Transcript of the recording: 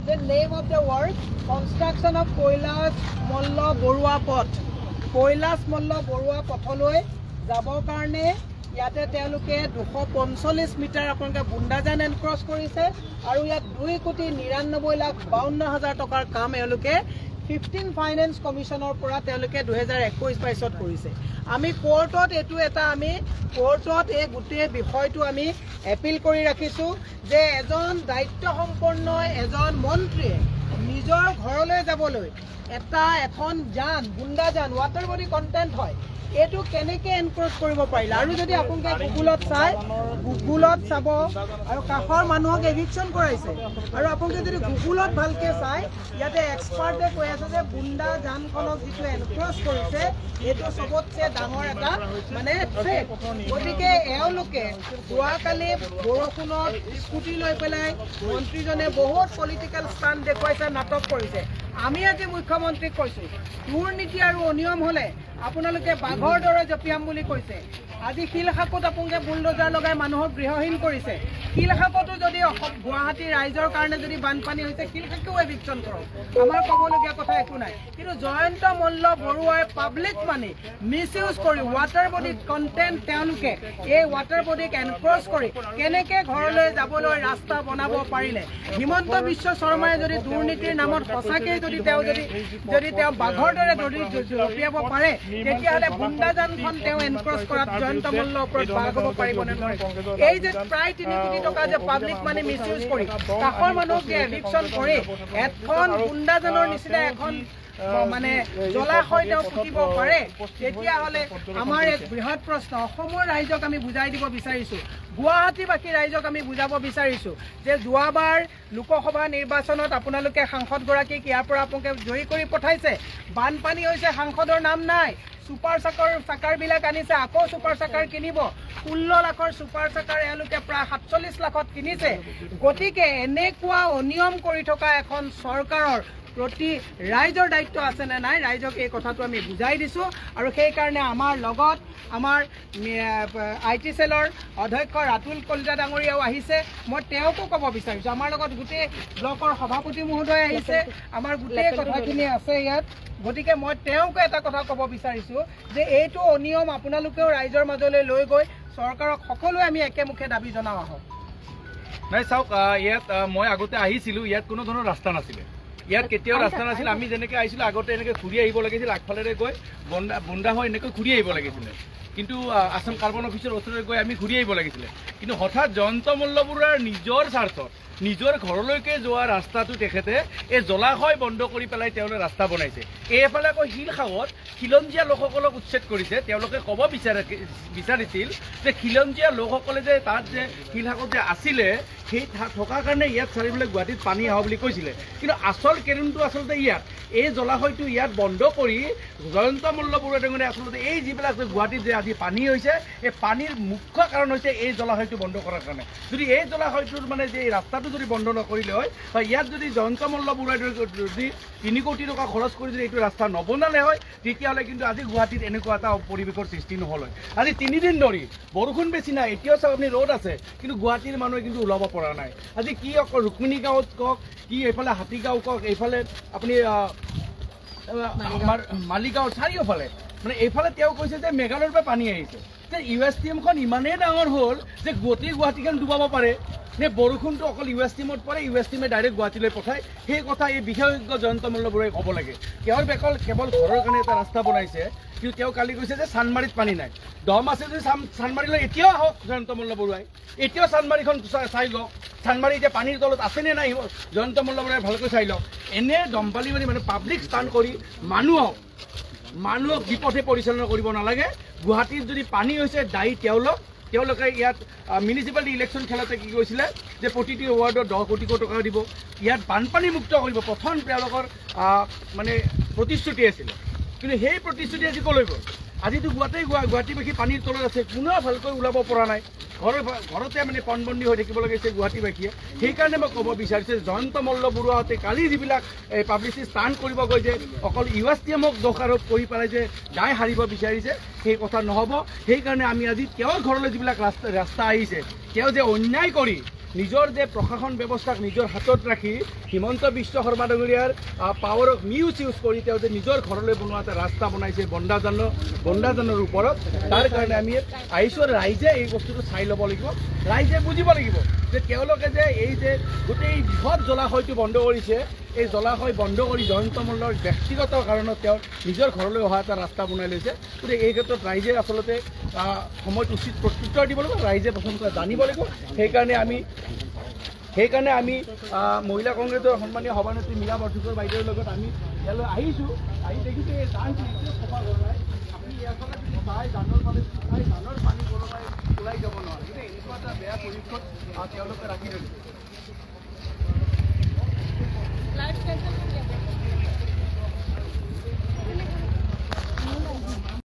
The name of the work, construction of Kailash Malla Borua Path. Kailash Malla Borua Patholoi jabor karone ইয়াতে তেওঁলোকে 245 metre আপোনালোকে বুন্দাজান and cross কৰিছে আৰু ইয়াত 2,99,52,000 টকাৰ কাম এওঁলোকে 15 ফাইনেন্স কমিশনৰ পৰা তেওঁলোকে 2021-22ত কৰিছে। আমি কোৰ্টত এটো এটা আমি কোৰ্টত এই গুটে বিষয়টো আমি এপিল কৰি ৰাখিছো যে এজন দায়িত্ব সম্পন্ন এজন মন্ত্ৰীয়ে নিজৰ ঘৰলৈ যাবলৈ এখন জান বুন্দাজান ওয়াটাৰ বডি কন্টেন্ট হয় এটো কেনেকে এনক্ৰোচ কৰিব পাৰিলা আৰু যদি আপোনালোকে গুগলত চাব আৰু কাফৰ মানুহক এভিকশন কৰাইছে আৰু আপোনালোকে যদি গুগলত ভালকে চাই ইয়াতে এক্সপাৰ্টে কৈ আছে যে বুন্দা জানখনক যিটো এনক্ৰোচ কৰিছে এটো সবতছে ডাঙৰ এটা মানে থ্ৰেট গতিকে এওঁলোকে যোৱাকালি বৰষুণত স্কুটি লৈ পেলাই মন্ত্ৰীজনে বহুত পলিটিক্যাল ষ্টাণ্ট দেখুৱাইছে নাটক কৰিছে। আমি আজি মুখ্যমন্ত্ৰীক কৈছো দুৰ্নীতি আৰু অনিয়ম হলে আপোনালোকে বাঘৰ দৰে জপিয়াম বুলি কৈছে। আজি শিলখাকত আপোনালোকে বুলডোজাৰ লগাই মানুহক গৃহহীন কৰিছে। শিলখাকতো যদি গুৱাহাটী ৰাইজৰ কাৰণে যদি বানপানী হৈছে শিলখাকও এভিকশন কৰক, আমাৰ ক'বলগীয়া কথা একো নাই। কিন্তু জয়ন্ত মল্ল বৰুৱাই পাব্লিক মানি মিছ ইউজ কৰি ওয়াটাৰ বডি কন্টেন্ট তেওঁলোকে এই ওয়াটাৰ বডিক এনক্ৰোচ কৰি কেনেকে ঘৰলৈ যাবলৈ ৰাস্তা বনাব পাৰিলে। হিমন্ত বিশ্ব শৰ্মাই যদি দুৰ্নীতিৰ নামত সঁচাকৈ যদি তেওঁ বাঘৰ দৰে জপিয়াব পাৰে তেতিয়াহ'লে বুন্দাজানখন তেওঁ এনক্ৰোচ কৰাত জয়ন্ত মল্লৰ ওপৰত বাঘ হ'ব পাৰিব নে নোৱাৰে। এই যে প্ৰায় 3 কোটি টকা যে পাব্লিক মানি মিছ ইউজ কৰি কাষৰ মানুহক যে এভিকশন কৰি এখন বুন্দাজানৰ নিচিনা এখন মানে জলাশয় তেওঁ পুতিব পাৰে তেতিয়াহ'লে আমাৰ এক বৃহৎ প্ৰশ্ন অসমৰ ৰাইজক আমি বুজাই দিব বিচাৰিছো, গুৱাহাটীবাসী ৰাইজক আমি বুজাব বিচাৰিছো যে যোৱাবাৰ লোকসভা নিৰ্বাচনত আপোনালোকে সাংসদগৰাকীক ইয়াৰ পৰা আপোনালোকে জয়ী কৰি পঠাইছে। বানপানী হৈছে, সাংসদৰ নাম নাই। সুপাৰ চাকাৰ বিলাক আনিছে, আকৌ সুপাৰ চাকাৰ কিনিব। 16 লাখৰ সুপাৰ চাকাৰ এওঁলোকে প্ৰায় 47 লাখত কিনিছে। গতিকে এনেকুৱা অনিয়ম কৰি থকা এখন চৰকাৰৰ প্ৰতি ৰাইজৰ দায়িত্ব আছে নে নাই, ৰাইজক এই কথাটো আমি বুজাই দিছো। আৰু সেই কাৰণে আমাৰ লগত আমাৰ IT সেলৰ অধ্যক্ষ ৰাতুল কলিতা ডাঙৰীয়াও আহিছে। মই তেওঁকো ক'ব বিচাৰিছো, আমাৰ লগত গোটেই ব্লকৰ সভাপতি মহোদয় আহিছে, আমাৰ গোটেই কথাখিনি আছে ইয়াত। গতিকে মই তেওঁকো এটা কথা ক'ব বিচাৰিছো যে এইটো অনিয়ম আপোনালোকেও ৰাইজৰ মাজলৈ লৈ গৈ চৰকাৰক সকলোৱে আমি একেমুখে দাবী জনাও আহক। নাই চাওক, ইয়াত মই আগতে আহিছিলো, ইয়াত কোনো ধৰণৰ ৰাস্তা নাছিলে, ইয়াত কেতিয়াও ৰাস্তা নাছিল। আমি যেনেকৈ আহিছিলোঁ আগতে এনেকৈ ঘূৰি আহিব লাগিছিল, আগফালেৰে গৈ বন্দা হৈ এনেকৈ ঘূৰি আহিব লাগিছিলে। কিন্তু আসাম কাৰ্বন অফিচৰ ওচৰলৈ গৈ আমি ঘূৰি আহিব লাগিছিলে। কিন্তু হঠাৎ জয়ন্ত মল্ল বৰুৱাৰ নিজৰ স্বাৰ্থত নিজৰ ঘৰলৈকে যোৱা ৰাস্তাটো তেখেতে এই জলাশয় বন্ধ কৰি পেলাই তেওঁলোকে ৰাস্তা বনাইছে। এইফালে আকৌ শিলখাৱত খিলঞ্জীয়া লোকসকলক উচ্ছেদ কৰিছে। তেওঁলোকে ক'ব বিচাৰিছিল যে খিলঞ্জীয়া লোকসকলে যে তাত যে শিলখাৱত যে আছিলে সেই থকাৰ কাৰণে ইয়াত চাৰিওফালে গুৱাহাটীত পানী আহা বুলি কৈছিলে। কিন্তু আচল কেৰেণটো আচলতে ইয়াত এই জলাশয়টো ইয়াত বন্ধ কৰি জয়ন্ত মল্ল বৰুৱা ডাঙৰীয়াই আচলতে এই যিবিলাক গুৱাহাটীত যে আজি পানী হৈছে এই পানীৰ মুখ্য কাৰণ হৈছে এই জলাশয়টো বন্ধ কৰাৰ কাৰণে। যদি এই জলাশয়টোৰ মানে যে এই ৰাস্তাটো যদি বন্ধ নকৰিলে হয় বা ইয়াত যদি জয়ন্ত মল্ল বৰুৱাই যদি 3 কোটি টকা খৰচ কৰি যদি এইটো ৰাস্তা নবনালে হয় তেতিয়াহ'লে কিন্তু আজি গুৱাহাটীত এনেকুৱা এটা পৰিৱেশৰ সৃষ্টি নহ'ল হয়। আজি 3 দিন ধৰি বৰষুণ বেছি নাই, এতিয়াও চাওক আপুনি ৰ'দ আছে, কিন্তু গুৱাহাটীৰ মানুহে কিন্তু ওলাব পৰা নাই। আজি কি অকল ৰুক্মিণী গাঁৱত কওক, কি এইফালে হাতীগাঁও কওক, এইফালে আপুনি আমাৰ মালিগাঁও চাৰিওফালে মানে এইফালে তেওঁ কৈছে যে মেঘালয়ৰ পৰা পানী আহিছে। যে USTMখন ইমানেই ডাঙৰ হ'ল যে গোটেই গুৱাহাটীখন ডুবাব পাৰে নে বৰষুণটো অকল USTMত পৰে, USTMে ডাইৰেক্ট গুৱাহাটীলৈ পঠায়। সেই কথা এই বিশেষজ্ঞ জয়ন্ত মল্ল বৰুৱাই ক'ব লাগে। তেওঁৰ কেৱল ঘৰৰ কাৰণে এটা ৰাস্তা বনাইছে, কিন্তু তেওঁ কালি কৈছে যে চানমাৰীত পানী নাই। দম আছে যদি চানমাৰীলৈ এতিয়াও আহক জয়ন্ত মল্ল বৰুৱাই, এতিয়াও চানমাৰীখন চাই লওক, চানমাৰী এতিয়া পানীৰ তলত আছেনে নাই জয়ন্ত মল্ল বৰুৱাই ভালকৈ চাই লওক। এনে দম্পালি মানে পাব্লিক ষ্টাণ্ড কৰি মানুহক বিপথে পৰিচালনা কৰিব নালাগে। গুৱাহাটীত যদি পানী হৈছে দায়ী তেওঁলোকে ইয়াত মিউনিচিপালিটি ইলেকশ্যন খেলতে কি কৈছিলে যে প্ৰতিটো ৱাৰ্ডত 10 কোটি টকা দিব, ইয়াত বানপানী মুক্ত কৰিব প্ৰথম তেওঁলোকৰ মানে প্ৰতিশ্ৰুতি আছিলে। কিন্তু সেই প্ৰতিশ্ৰুতি আজি ক'লৈ গ'ল? আজিতো গুৱাহাটীবাসী পানীৰ তলত আছে, কোনেও ভালকৈ ওলাব পৰা নাই, ঘৰতে মানে পণবন্দী হৈ থাকিব লাগিছে গুৱাহাটীবাসীয়ে। সেইকাৰণে মই ক'ব বিচাৰিছোঁ জয়ন্ত মল্ল বৰুৱাহঁতে কালি যিবিলাক পাব্লিচিটি ষ্টাণ্ট কৰিব গৈ যে অকল USTMক দোষাৰোপ কৰি পেলাই যে দায় সাৰিব বিচাৰিছে, সেই কথা নহ'ব। সেইকাৰণে আমি আজি তেওঁৰ ঘৰলৈ যিবিলাক ৰাস্তা আহিছে, তেওঁ যে অন্যায় কৰি নিজৰ যে প্ৰশাসন ব্যৱস্থাক নিজৰ হাতত ৰাখি হিমন্ত বিশ্ব শৰ্মা ডাঙৰীয়াৰ পাৱাৰক ইউজ কৰি তেওঁ যে নিজৰ ঘৰলৈ বনোৱা এটা ৰাস্তা বনাইছে বন্দাজানৰ ওপৰত, তাৰ কাৰণে আমি আহিছোঁ। ৰাইজে এই বস্তুটো চাই ল'ব লাগিব, ৰাইজে বুজিব লাগিব যে তেওঁলোকে যে এই যে গোটেই বৃহৎ জলাশয়টো বন্ধ কৰিছে, এই জলাশয় বন্ধ কৰি জয়ন্ত মল্লৰ ব্যক্তিগত কাৰণত তেওঁৰ নিজৰ ঘৰলৈ অহা এটা ৰাস্তা বনাই লৈছে। গতিকে এই ক্ষেত্ৰত ৰাইজে আচলতে সময়ত উচিত প্ৰত্যুত্তৰ দিব লাগিব, ৰাইজে প্ৰথমতে জানিব লাগিব। সেইকাৰণে আমি মহিলা কংগ্ৰেছৰ সন্মানীয় সভানেত্ৰী মীৰা বৰঠাকুৰ বাইদেউৰ লগত আমি ইয়ালৈ আহিছোঁ। আহি দেখিছোঁ এই জানটো চফা কৰা নাই। আপুনি ইয়াৰ ফালে যদি চাই জানৰ ফালে জানৰ পানী ওলাই যাব নোৱাৰে। গতিকে এনেকুৱা এটা বেয়া পৰিৱেশত তেওঁলোকে ৰাখি থৈছে।